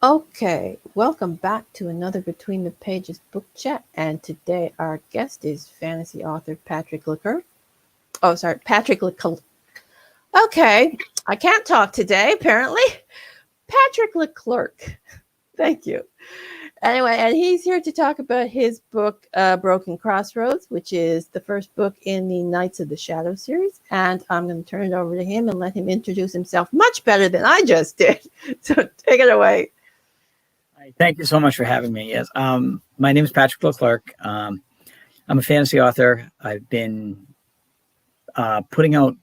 Okay, welcome back to another Between the Pages book chat. And today our guest is fantasy author Patrick LeClerc. Oh, sorry, Patrick LeClerc. Okay, I can't talk today, apparently. Patrick LeClerc. Thank you. Anyway, and he's here to talk about his book, Broken Crossroads, which is the first book in the Knights of the Shadow series. And I'm going to turn it over to him and let him introduce himself much better than I just did. So take it away. Thank you so much for having me. Yes, my name is Patrick LeClerc. I'm a fantasy author. I've been putting out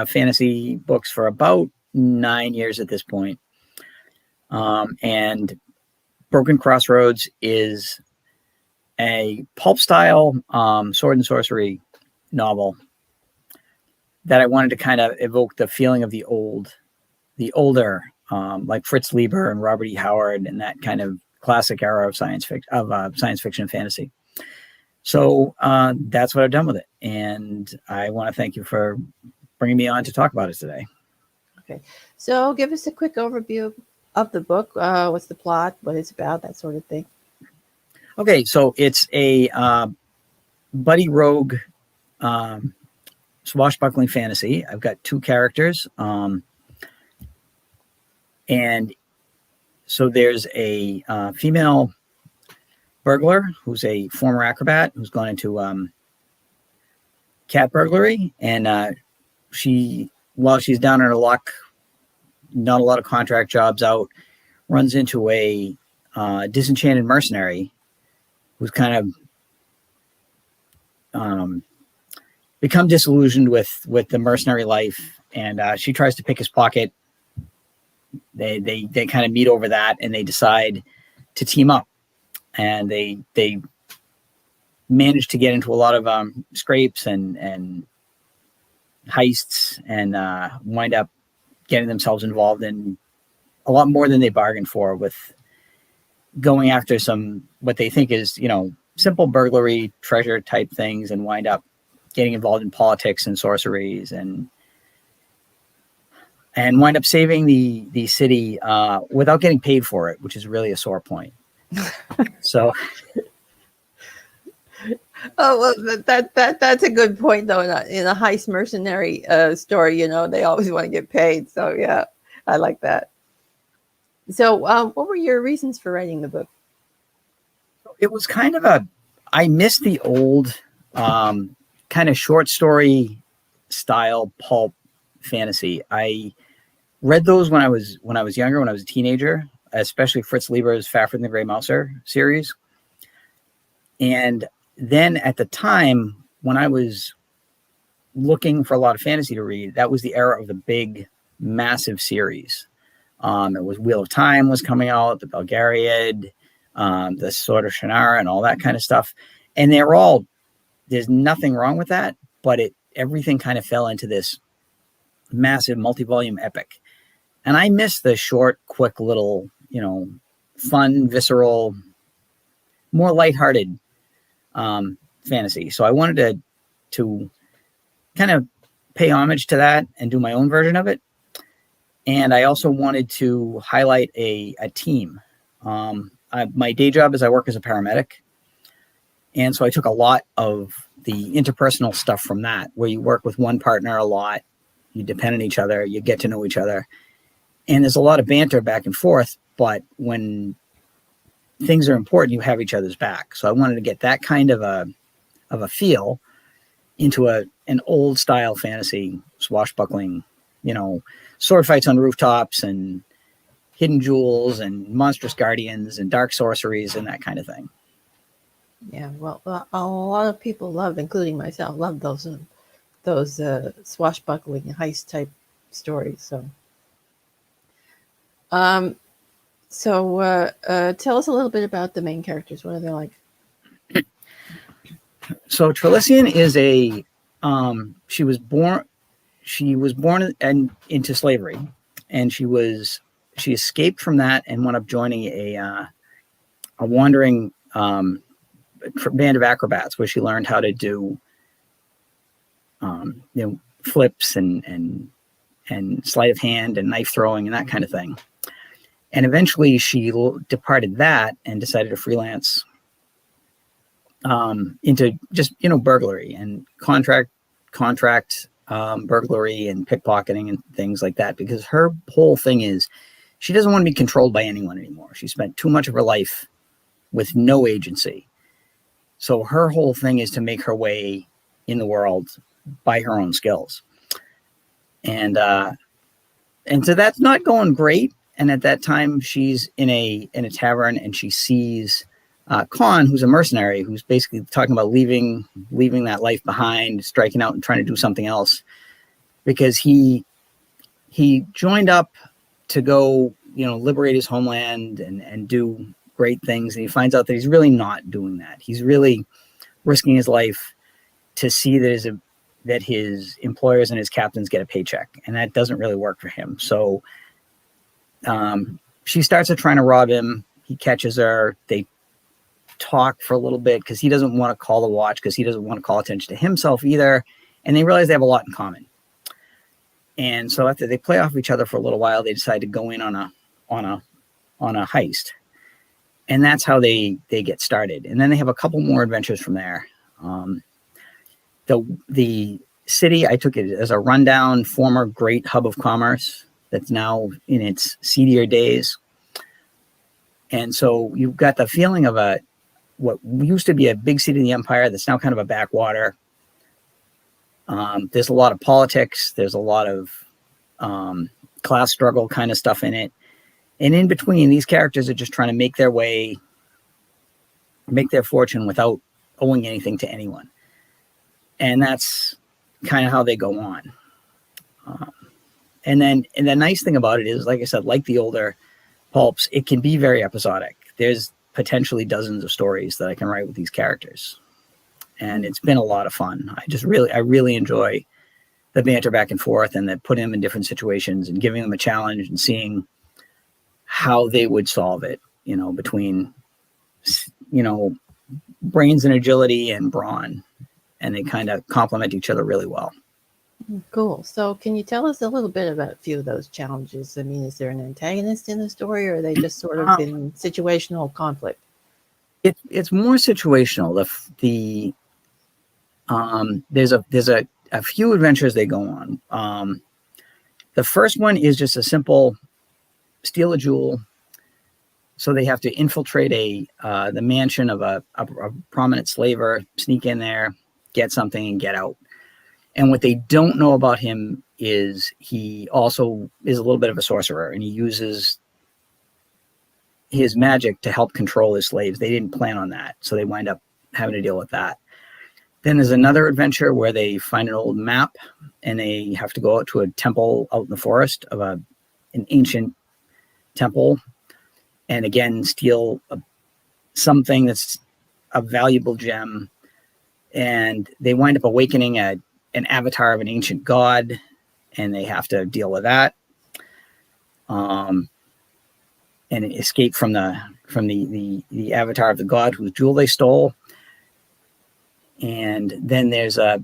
fantasy books for about 9 years at this point. And Broken Crossroads is a pulp style sword and sorcery novel that I wanted to kind of evoke the feeling of the older, like Fritz Lieber and Robert E. Howard and that kind of classic era of science fiction and fantasy. So that's what I've done with it, and I want to thank you for bringing me on to talk about it today. Okay, so give us a quick overview of the book. What's the plot? What it's about? That sort of thing. Okay, so it's a buddy rogue swashbuckling fantasy. I've got two characters, and so there's a female burglar who's a former acrobat who's gone into cat burglary, and while she's down on her luck, not a lot of contract jobs out, runs into a disenchanted mercenary who's kind of become disillusioned with the mercenary life, and she tries to pick his pocket. They kind of meet over that, and they decide to team up, and they manage to get into a lot of scrapes and heists, and wind up getting themselves involved in a lot more than they bargained for, with going after some what they think is simple burglary treasure type things, and wind up getting involved in politics and sorceries, and wind up saving the city without getting paid for it, which is really a sore point. So, oh well, that's a good point though. In a heist mercenary story, they always want to get paid. So yeah, I like that. So, what were your reasons for writing the book? it was kind of I missed the old kind of short story style pulp fantasy. I read those when I was younger, when I was a teenager, especially Fritz Lieber's Fafhrd and the Grey Mouser series. And then at the time when I was looking for a lot of fantasy to read, that was the era of the big, massive series. It was Wheel of Time was coming out, the Belgariad, the Sword of Shannara, and all that kind of stuff. And there's nothing wrong with that, but everything kind of fell into this massive multi-volume epic. And I miss the short, quick little, fun, visceral, more lighthearted fantasy. So I wanted to kind of pay homage to that and do my own version of it. And I also wanted to highlight a team. My day job is I work as a paramedic. And so I took a lot of the interpersonal stuff from that, where you work with one partner a lot, you depend on each other, you get to know each other. And there's a lot of banter back and forth, but when things are important, you have each other's back. So I wanted to get that kind of a feel into an old style fantasy swashbuckling, sword fights on rooftops and hidden jewels and monstrous guardians and dark sorceries and that kind of thing. Yeah, well, a lot of people including myself, love those swashbuckling heist type stories. So, tell us a little bit about the main characters. What are they like? So Trelician is she was born into slavery, and she escaped from that and wound up joining a wandering band of acrobats, where she learned how to do flips and sleight of hand and knife throwing and that kind of thing. And eventually she departed that and decided to freelance into just, burglary and contract burglary and pickpocketing and things like that, because her whole thing is she doesn't want to be controlled by anyone anymore. She spent too much of her life with no agency. So her whole thing is to make her way in the world by her own skills. And so that's not going great. And at that time, she's in a tavern, and she sees Khan, who's a mercenary, who's basically talking about leaving that life behind, striking out and trying to do something else, because he joined up to go, liberate his homeland and do great things. And he finds out that he's really not doing that. He's really risking his life to see that his employers and his captains get a paycheck, and that doesn't really work for him. So she starts to trying to rob him. He catches her. They talk for a little bit because he doesn't want to call the watch, because he doesn't want to call attention to himself either. And they realize they have a lot in common. And so after they play off each other for a little while, they decide to go in on a heist. And that's how they get started. And then they have a couple more adventures from there. The city, I took it as a rundown, former great hub of commerce that's now in its seedier days. And so you've got the feeling of what used to be a big city in the empire that's now kind of a backwater. There's a lot of politics. There's a lot of class struggle kind of stuff in it. And in between, these characters are just trying to make their fortune without owing anything to anyone. And that's kind of how they go on. And the nice thing about it is, like I said, like the older pulps, it can be very episodic. There's potentially dozens of stories that I can write with these characters. And it's been a lot of fun. I really enjoy the banter back and forth, and that putting them in different situations and giving them a challenge and seeing how they would solve it, between, brains and agility and brawn. And they kind of complement each other really well. Cool. So can you tell us a little bit about a few of those challenges? I mean, is there an antagonist in the story, or are they just sort of in situational conflict? It's more situational. There's a few adventures they go on. The first one is just a simple steal a jewel. So they have to infiltrate the mansion of a prominent slaver, sneak in there, get something, and get out. And what they don't know about him is he also is a little bit of a sorcerer, and he uses his magic to help control his slaves. They didn't plan on that, so they wind up having to deal with that. Then there's another adventure where they find an old map, and they have to go out to a temple out in the forest of an ancient temple, and again steal something that's a valuable gem. And they wind up awakening an avatar of an ancient god, and they have to deal with that, and escape from the avatar of the god whose jewel they stole. And then there's the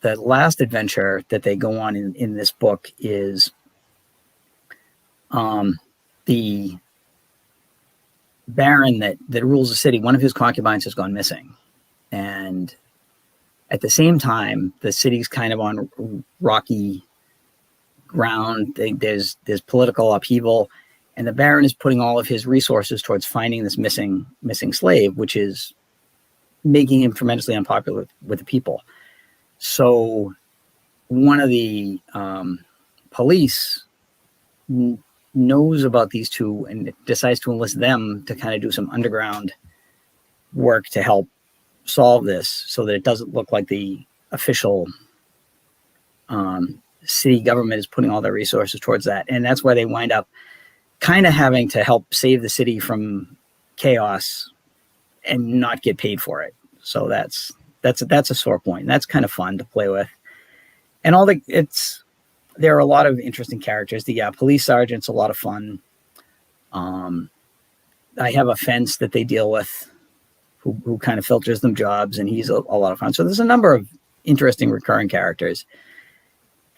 last adventure that they go on in this book is the baron that rules the city. One of his concubines has gone missing. And at the same time, the city's kind of on rocky ground. There's political upheaval, and the Baron is putting all of his resources towards finding this missing slave, which is making him tremendously unpopular with the people. So one of the police knows about these two and decides to enlist them to kind of do some underground work to help solve this, so that it doesn't look like the official city government is putting all their resources towards that. And that's why they wind up kind of having to help save the city from chaos and not get paid for it. So that's a sore point. That's kind of fun to play with. And there are a lot of interesting characters. The police sergeant's a lot of fun. I have a fence that they deal with who kind of filters them jobs, and he's a lot of fun. So there's a number of interesting recurring characters,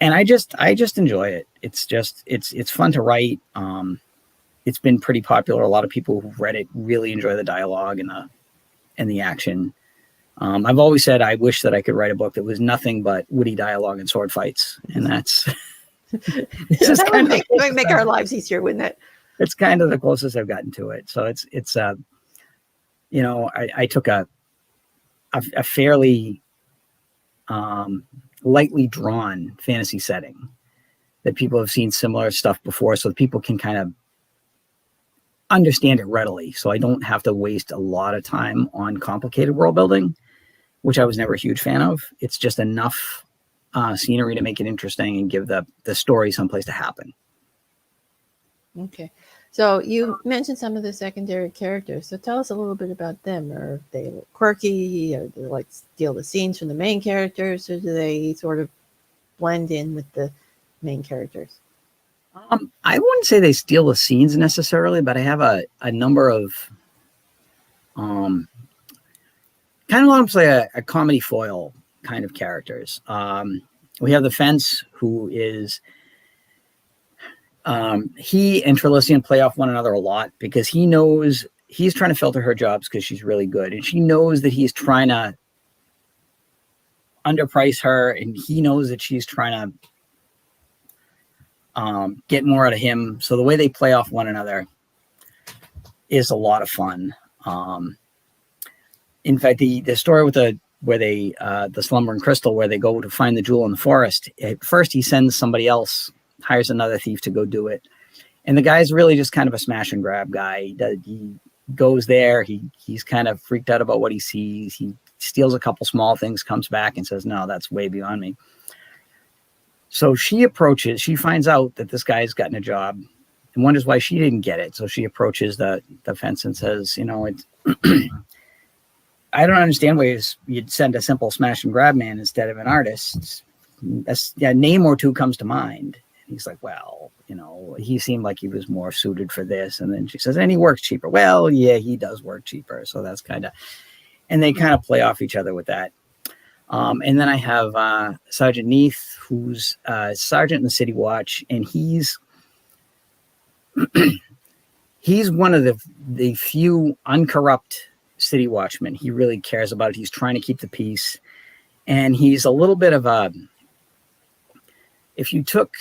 and I just enjoy it. It's fun to write. it's been pretty popular. A lot of people who've read it really enjoy the dialogue and the action. I've always said I wish that I could write a book that was nothing but witty dialogue and sword fights, and that's that would make our lives easier, wouldn't it? It's kind of the closest I've gotten to it. So it's you know, I took a fairly lightly drawn fantasy setting that people have seen similar stuff before, so that people can kind of understand it readily. So I don't have to waste a lot of time on complicated world building, which I was never a huge fan of. It's just enough scenery to make it interesting and give the story someplace to happen. Okay. So you mentioned some of the secondary characters. So tell us a little bit about them. Are they quirky? Or do they like steal the scenes from the main characters? Or do they sort of blend in with the main characters? I wouldn't say they steal the scenes necessarily, but I have a number of kind of want to play a comedy foil kind of characters. We have the Fence, who is he and Trilician play off one another a lot because he knows he's trying to filter her jobs because she's really good, and she knows that he's trying to underprice her, and he knows that she's trying to get more out of him. So the way they play off one another is a lot of fun. In fact, the story with the slumbering crystal, where they go to find the jewel in the forest, at first he sends somebody else, hires another thief to go do it, and the guy's really just kind of a smash and grab guy. He goes there, he's kind of freaked out about what he sees. He steals a couple small things, comes back and says, no, that's way beyond me. So she finds out that this guy's gotten a job and wonders why she didn't get it. So she approaches the Fence and says, you know, it's I don't understand why you'd send a simple smash and grab man instead of an artist. A name or two comes to mind. And he's like, well, you know, he seemed like he was more suited for this. And then she says, and he works cheaper. Well, yeah, he does work cheaper. So that's and they kind of play off each other with that. And then I have Sergeant Neath, who's sergeant in the City Watch, and he's one of the few uncorrupt City Watchmen. He really cares about it. He's trying to keep the peace, and he's a little bit of a. If you took,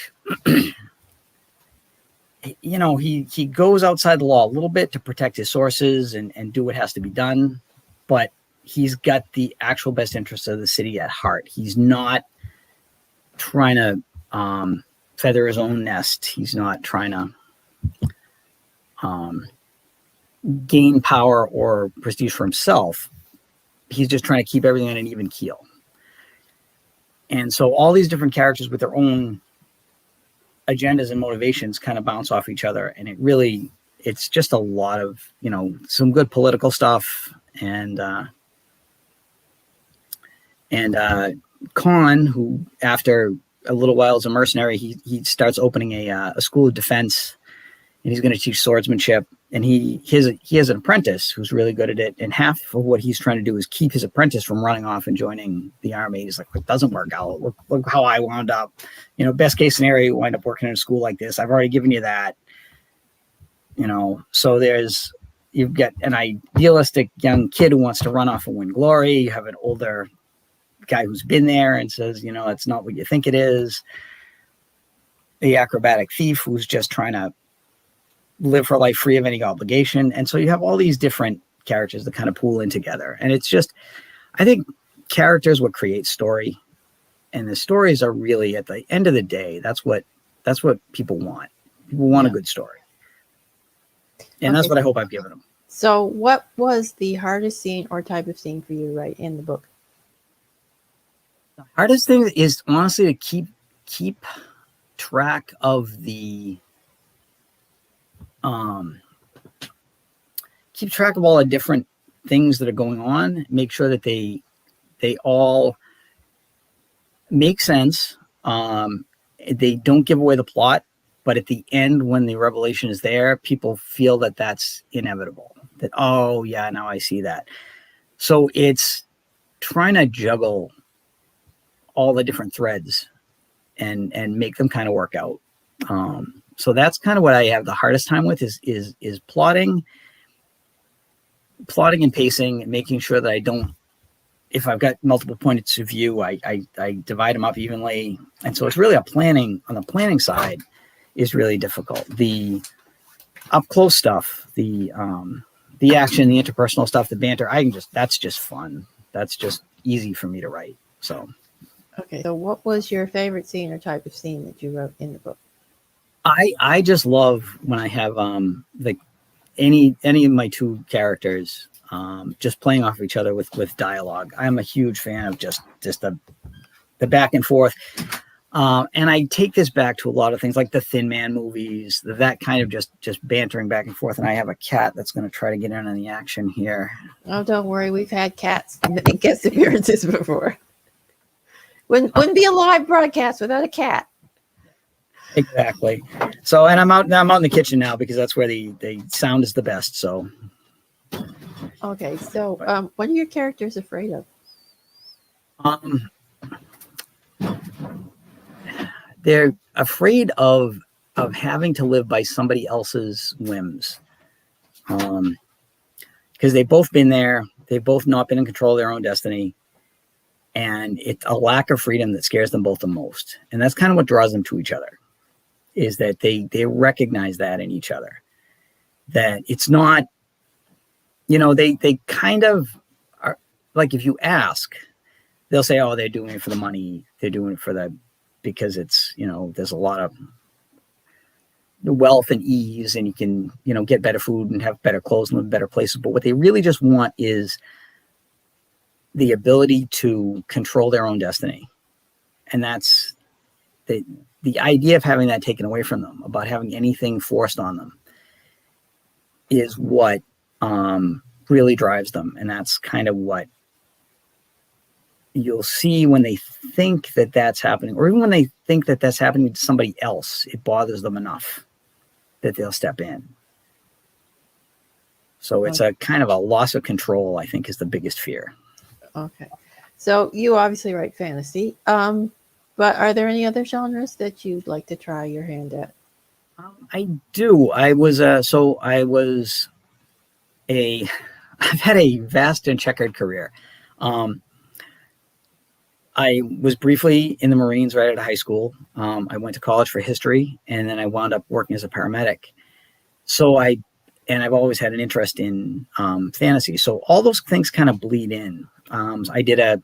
you know, he goes outside the law a little bit to protect his sources and do what has to be done, but he's got the actual best interests of the city at heart. He's not trying to feather his own nest. He's not trying to gain power or prestige for himself. He's just trying to keep everything on an even keel. And so all these different characters with their own agendas and motivations kind of bounce off each other. And it's just a lot of, you know, some good political stuff. And Khan, who after a little while as a mercenary, he starts opening a school of defense, and he's going to teach swordsmanship. And he has an apprentice who's really good at it. And half of what he's trying to do is keep his apprentice from running off and joining the army. He's like, it doesn't work out. Look how I wound up. You know, best case scenario, you wind up working in a school like this. I've already given you that. You know, so you've got an idealistic young kid who wants to run off and win glory. You have an older guy who's been there and says, you know, it's not what you think it is. The acrobatic thief who's just trying to live her life free of any obligation. And so you have all these different characters that kind of pool in together. And it's just, I think characters what create story, and the stories are really, at the end of the day, that's what people want. People want a good story. And that's what I hope I've given them. So what was the hardest scene or type of scene for you to write in the book? The hardest thing is honestly to keep track of the keep track of all the different things that are going on, make sure that they all make sense. They don't give away the plot, but at the end, when the revelation is there, people feel that that's inevitable, that, oh yeah, now I see that. So it's trying to juggle all the different threads and make them kind of work out. So that's kind of what I have the hardest time with is plotting and pacing, and making sure that I don't, if I've got multiple points of view, I divide them up evenly. And so it's really on the planning side is really difficult. The up close stuff, the action, the interpersonal stuff, the banter, that's just fun. That's just easy for me to write. So. Okay. So what was your favorite scene or type of scene that you wrote in the book? I just love when I have like any of my two characters just playing off of each other with dialogue. I'm a huge fan of just the back and forth. And I take this back to a lot of things like the Thin Man movies, that kind of just bantering back and forth. And I have a cat that's going to try to get in on the action here. Oh, don't worry. We've had cats make guest appearances before. Wouldn't be a live broadcast without a cat. Exactly. So, and I'm out in the kitchen now because that's where the sound is the best. So. Okay. So, what are your characters afraid of? They're afraid of having to live by somebody else's whims. Because they've both been there. They've both not been in control of their own destiny. And it's a lack of freedom that scares them both the most. And that's kind of what draws them to each other, is that they recognize that in each other. That it's not, they kind of are, like, if you ask, they'll say, oh, they're doing it for the money. They're doing it because it's, there's a lot of wealth and ease, and you can, get better food and have better clothes and live in better places. But what they really just want is the ability to control their own destiny. And that's the idea of having that taken away from them, about having anything forced on them, is what really drives them. And that's kind of what you'll see when they think that that's happening, or even when they think that that's happening to somebody else, it bothers them enough that they'll step in. So it's a kind of a loss of control, I think, is the biggest fear. Okay. So you obviously write fantasy, but are there any other genres that you'd like to try your hand at? I do. I've had a vast and checkered career. I was briefly in the Marines right out of high school. I went to college for history, and then I wound up working as a paramedic. So I've always had an interest in fantasy. So all those things kind of bleed in. I did a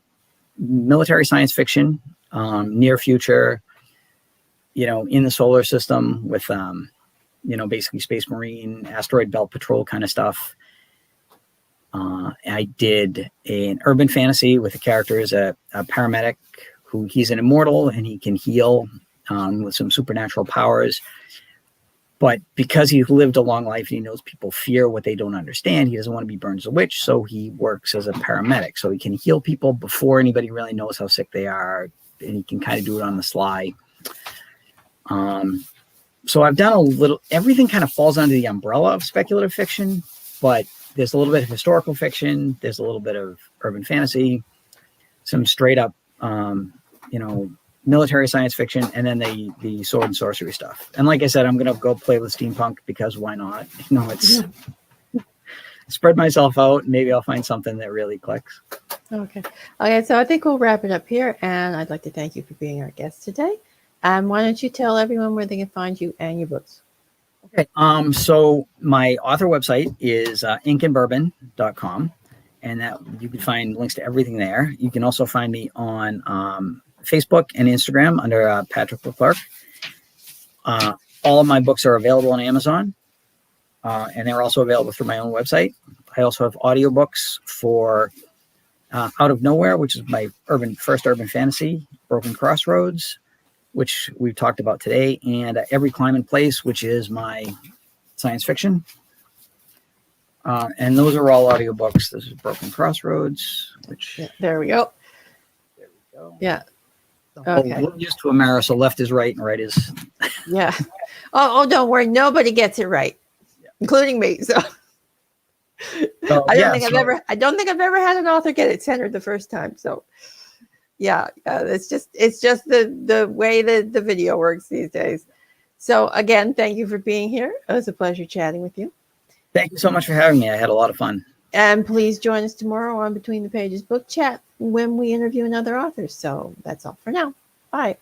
military science fiction, near future, in the solar system with, basically Space Marine, asteroid belt patrol kind of stuff. I did an urban fantasy with a character as a paramedic who he's an immortal and he can heal with some supernatural powers. But because he's lived a long life and he knows people fear what they don't understand, he doesn't want to be burned as a witch. So he works as a paramedic. So he can heal people before anybody really knows how sick they are. And he can kind of do it on the sly. So I've done everything kind of falls under the umbrella of speculative fiction, but there's a little bit of historical fiction. There's a little bit of urban fantasy, some straight up, military science fiction, and then the sword and sorcery stuff. And like I said, I'm going to go play with steampunk because why not? It's spread myself out. Maybe I'll find something that really clicks. Okay. So I think we'll wrap it up here. And I'd like to thank you for being our guest today. Why don't you tell everyone where they can find you and your books? Okay. So my author website is inkandbourbon.com, and that you can find links to everything there. You can also find me on Facebook and Instagram under Patrick LeClerc. All of my books are available on Amazon, and they're also available through my own website. I also have audiobooks for Out of Nowhere, which is my first urban fantasy, Broken Crossroads, which we've talked about today, and Every Climb and Place, which is my science fiction. And those are all audiobooks. This is Broken Crossroads, which... Yeah, there we go. There we go. Yeah. Okay. We're used to America, so left is right and right is... Yeah. Oh, don't worry. Nobody gets it right, including me. So I don't think I've ever had an author get it centered the first time. So yeah, it's just the way that the video works these days. So again, thank you for being here. It was a pleasure chatting with you. Thank you so much for having me. I had a lot of fun. And please join us tomorrow on Between the Pages Book Chat when we interview another author. So that's all for now. Bye.